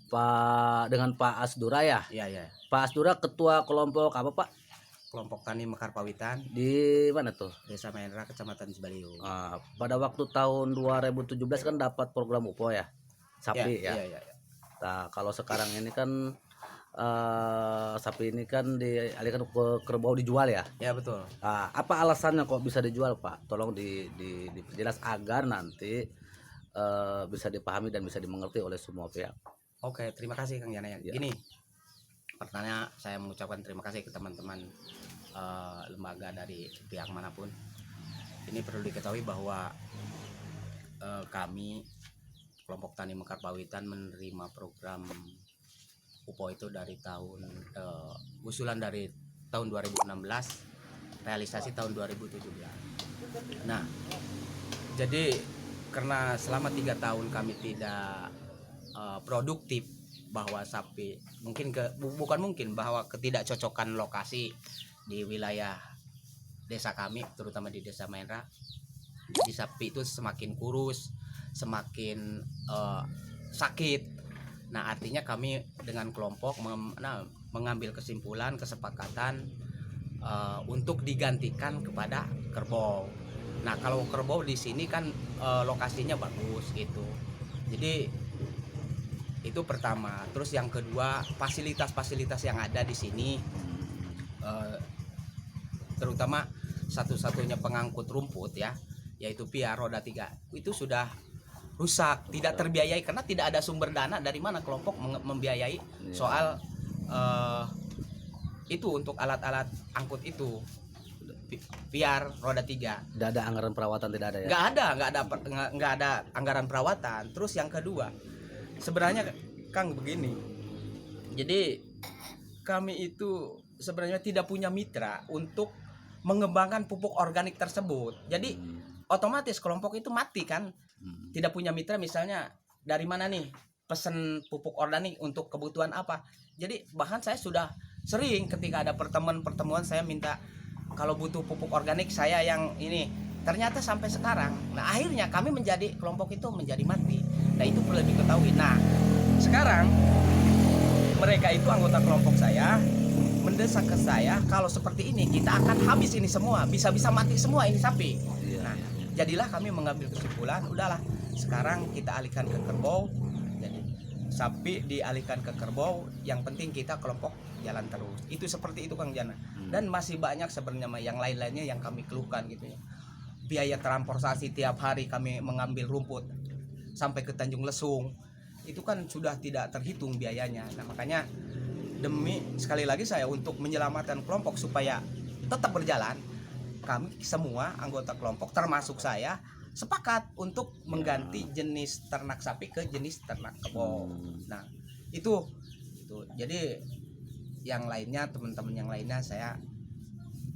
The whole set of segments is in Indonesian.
Pak Asdura ya. Iya, iya. Pak Asdura ketua kelompok apa Pak? Kelompok Tani Mekar Pawitan, Di mana tuh? Desa Maendra, Kecamatan Cibaliung. Pada waktu tahun 2017 kan dapat program UPO ya, sapi ya. Iya, iya, iya. Nah kalau sekarang ini kan sapi ini kan dialihkan ke kerbau dijual ya. Ya, betul. Apa alasannya kok bisa dijual Pak? Tolong diperjelas agar nanti bisa dipahami dan bisa dimengerti oleh semua pihak. Oke, terima kasih Kang Yana. Ya. Gini, pertama saya mengucapkan terima kasih ke teman-teman lembaga dari pihak manapun. Ini perlu diketahui bahwa kami kelompok Tani Mekar Pawitan menerima program UPO itu dari tahun usulan dari tahun 2016, realisasi tahun 2017. Nah, jadi karena selama 3 tahun kami tidak produktif, bahwa sapi bahwa ketidakcocokan lokasi di wilayah desa kami, terutama di Desa Maendra, di sapi itu semakin kurus, semakin sakit. Nah, artinya kami dengan kelompok mengambil kesepakatan untuk digantikan kepada kerbau. Nah, kalau kerbau di sini kan lokasinya bagus gitu. Jadi itu pertama. Terus yang kedua, fasilitas-fasilitas yang ada di sini, terutama satu-satunya pengangkut rumput ya, yaitu piar roda 3, itu sudah rusak, tidak terbiayai karena tidak ada sumber dana dari mana kelompok membiayai soal itu untuk alat-alat angkut itu, piar roda 3. Tidak ada anggaran perawatan, tidak ada ya? Nggak ada anggaran perawatan. Terus yang kedua, sebenarnya Kang begini, jadi kami itu sebenarnya tidak punya mitra untuk mengembangkan pupuk organik tersebut. Jadi otomatis kelompok itu mati kan, tidak punya mitra. Misalnya dari mana nih pesen pupuk organik untuk kebutuhan apa. Jadi bahkan saya sudah sering ketika ada pertemuan saya minta kalau butuh pupuk organik saya yang ini, ternyata sampai sekarang. Nah, akhirnya kami kelompok itu menjadi mati. Nah, itu perlu diketahui. Nah, sekarang mereka itu anggota kelompok saya mendesak ke saya, kalau seperti ini kita akan habis ini semua, bisa-bisa mati semua ini sapi. Nah, jadilah kami mengambil kesimpulan, udahlah sekarang kita alihkan ke kerbau. Jadi sapi dialihkan ke kerbau, yang penting kita kelompok jalan terus. Itu seperti itu Kang Jana. Dan masih banyak sebenarnya yang lain-lainnya yang kami keluhkan gitu ya. Biaya transportasi tiap hari kami mengambil rumput sampai ke Tanjung Lesung, itu kan sudah tidak terhitung biayanya. Nah, makanya demi sekali lagi saya untuk menyelamatkan kelompok supaya tetap berjalan, kami semua anggota kelompok termasuk saya sepakat untuk mengganti jenis ternak sapi ke jenis ternak kerbau. Nah, itu. Jadi yang lainnya, teman-teman yang lainnya, saya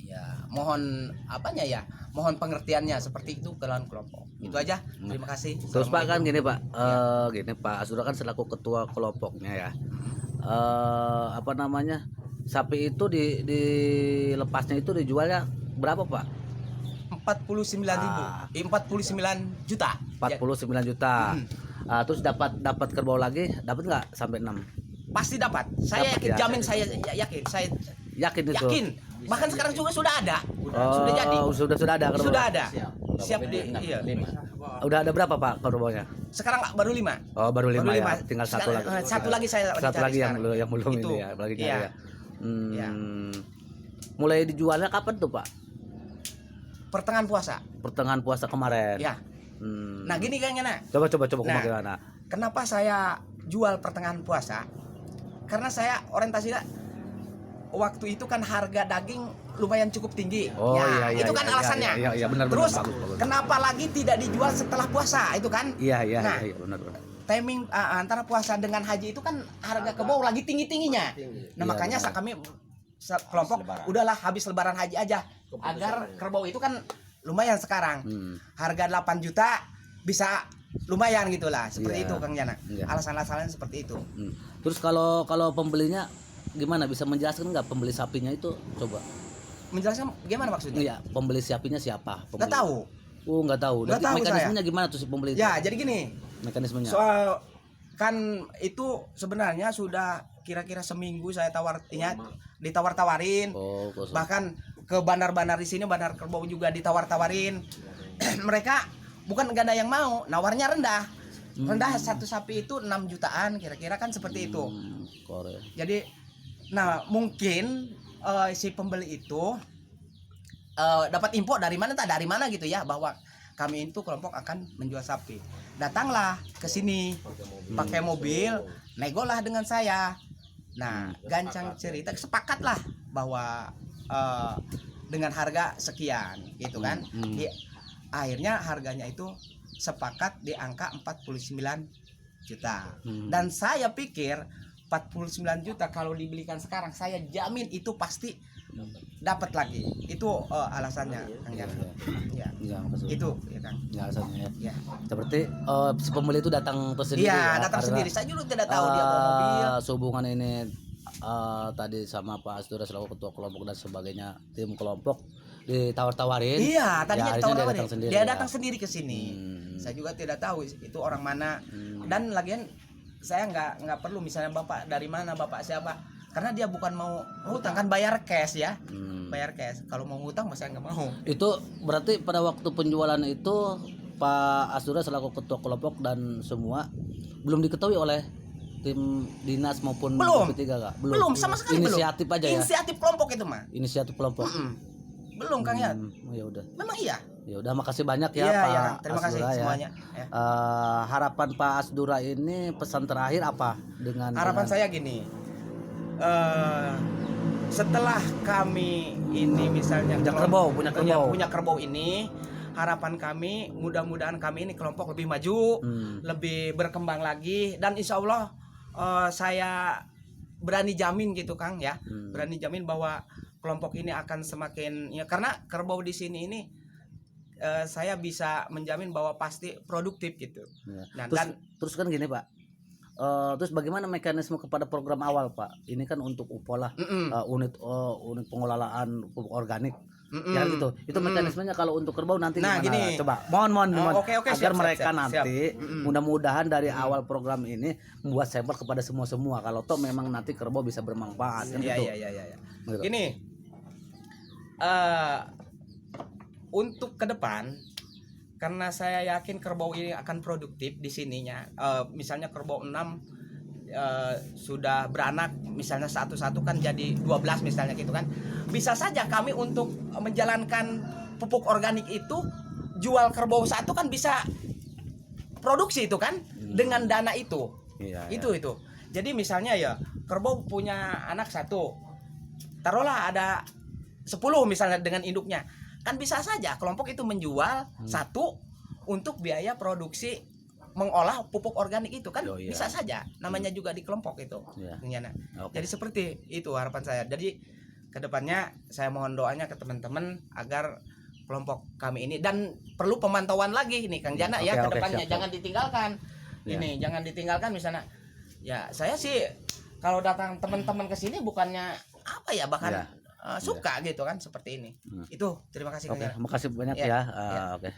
ya mohon mohon pengertiannya seperti itu ke dalam kelompok. Itu aja. Terima kasih. Terus Pak kan gini Pak, gini Pak Asdura kan selaku ketua kelompoknya ya. Sapi itu dilepasnya itu dijualnya berapa Pak? 49 juta. 49 juta. Terus dapat kerbau lagi, dapat nggak sampai 6? Pasti dapat. Saya yakin, jamin, saya yakin. Saya yakin itu. Yakin. Bahkan sekarang juga sudah ada. Sudah jadi. Sudah ada kerbau. Sudah ada. Siap iya. 5. Udah ada berapa Pak kerbaunya? Sekarang baru 5. Oh, baru 5 ya. Tinggal satu lagi. Satu lagi saya satu lagi yang belum itu. Ini ya, lagi iya. Ya. Mulai dijualnya kapan tuh Pak? Pertengahan puasa. Pertengahan puasa kemarin. Ya. Nah, gini Kang Yana. Coba gimana? Kenapa saya jual pertengahan puasa? Karena saya orientasinya waktu itu kan harga daging lumayan cukup tinggi. Itu kan alasannya. Iya, benar. Terus bagus. kenapa lagi tidak dijual setelah puasa? Itu kan? Iya, benar. Timing antara puasa dengan haji itu kan harga kerbau lagi tinggi-tingginya. Nah, makanya kami kelompok udahlah habis lebaran haji aja agar kerbau itu kan lumayan sekarang. Harga 8 juta bisa lumayan gitulah, seperti itu Kang Jana. Alasan-alasannya seperti itu. Terus kalau pembelinya gimana, bisa menjelaskan nggak pembeli sapinya itu? Coba menjelaskan gimana maksudnya? Iya, pembeli sapinya siapa? Nggak tahu. Nggak tahu. Nggak tahu mekanismenya saya. Gimana tuh si pembeli? Ya, jadi gini. Mekanismenya. Soal kan itu sebenarnya sudah kira-kira seminggu saya ditawar-tawarin, kosong. bahkan ke bandar-bandar di sini, Bandar Kerbau juga ditawar-tawarin. Mereka bukan gak ada yang mau, nawarnya rendah, satu sapi itu 6 jutaan kira-kira kan seperti itu. Korek. Jadi nah mungkin si pembeli itu dapat info dari mana gitu ya, bahwa kami itu kelompok akan menjual sapi. Datanglah ke sini pakai mobil, negolah dengan saya. Nah, gancang cerita sepakatlah bahwa dengan harga sekian gitu kan. Akhirnya harganya itu sepakat di angka 49 juta. Dan saya pikir 49 juta kalau dibelikan sekarang, saya jamin itu pasti dapat lagi. Itu alasannya Kang Jana. Ya. Ya, makasih. Itu ya Kang. Ya, alasannya ya. Ya. Seperti si pembeli itu datang tersendiri Iya, ya, datang karena, sendiri. Saya juga tidak tahu dia bawa mobil. Sehubungan ini tadi sama Pak Asdura selaku ketua kelompok dan sebagainya, tim kelompok ditawar-tawarin. Iya, tadinya ya, akhirnya ditawar-tawarin. dia datang sendiri. Dia ya. datang sendiri ke sini. Saya juga tidak tahu itu orang mana. Dan lagian saya nggak perlu misalnya Bapak dari mana, Bapak siapa. Karena dia bukan mau hutang, kan bayar cash ya. Bayar cash. Kalau mau hutang saya nggak mau. Itu berarti pada waktu penjualan itu Pak Asdura selaku ketua kelompok dan semua belum diketahui oleh tim dinas maupun Belum. P3 gak? Belum sama sekali. Inisiatif aja ya. Inisiatif kelompok itu mah. Inisiatif kelompok. Belum Kang ya. Ya udah. Memang iya. Ya udah, makasih banyak ya Iya, Pak iya, Kang. Terima kasih Asdura ya. semuanya. Ya. Harapan Pak Asdura ini pesan terakhir apa dengan Harapan saya gini. Setelah kami ini misalnya punya kerbau ini, harapan kami mudah-mudahan kami ini kelompok lebih maju, lebih berkembang lagi, dan insya Allah saya berani jamin gitu Kang ya, berani jamin bahwa kelompok ini akan semakin ya, karena kerbau di sini ini saya bisa menjamin bahwa pasti produktif gitu. Ya. Nah, terus kan gini Pak. Terus bagaimana mekanisme kepada program awal Pak? Ini kan untuk UPOLA, unit pengelolaan pupuk organik. Ya gitu. Itu mekanismenya kalau untuk kerbau nanti nah, gimana? gini. Coba mohon Oke, agar siap, mereka siap. nanti mudah-mudahan dari awal program ini membuat sampel kepada semua kalau toh memang nanti kerbau bisa bermanfaat kan gitu. Iya. Gitu. Gini. Untuk ke depan, karena saya yakin kerbau ini akan produktif di sininya. Misalnya kerbau 6 sudah beranak, misalnya satu-satu kan jadi 12 misalnya gitu kan. Bisa saja kami untuk menjalankan pupuk organik itu, jual kerbau satu kan bisa produksi itu kan dengan dana itu. Iya, Itu. Jadi misalnya ya kerbau punya anak satu, taruhlah ada 10 misalnya dengan induknya, kan bisa saja kelompok itu menjual satu untuk biaya produksi mengolah pupuk organik itu kan. Bisa saja, namanya juga di kelompok itu. Jadi seperti itu harapan saya. Jadi kedepannya saya mohon doanya ke teman-teman agar kelompok kami ini, dan perlu pemantauan lagi nih Kang Jana ya kedepannya. Jangan ditinggalkan. Ini jangan ditinggalkan misalnya. Ya saya sih kalau datang teman-teman ke sini bukannya apa ya, bahkan suka gitu kan seperti ini. Itu terima kasih Kang Jana. Makasih banyak ya. Oke.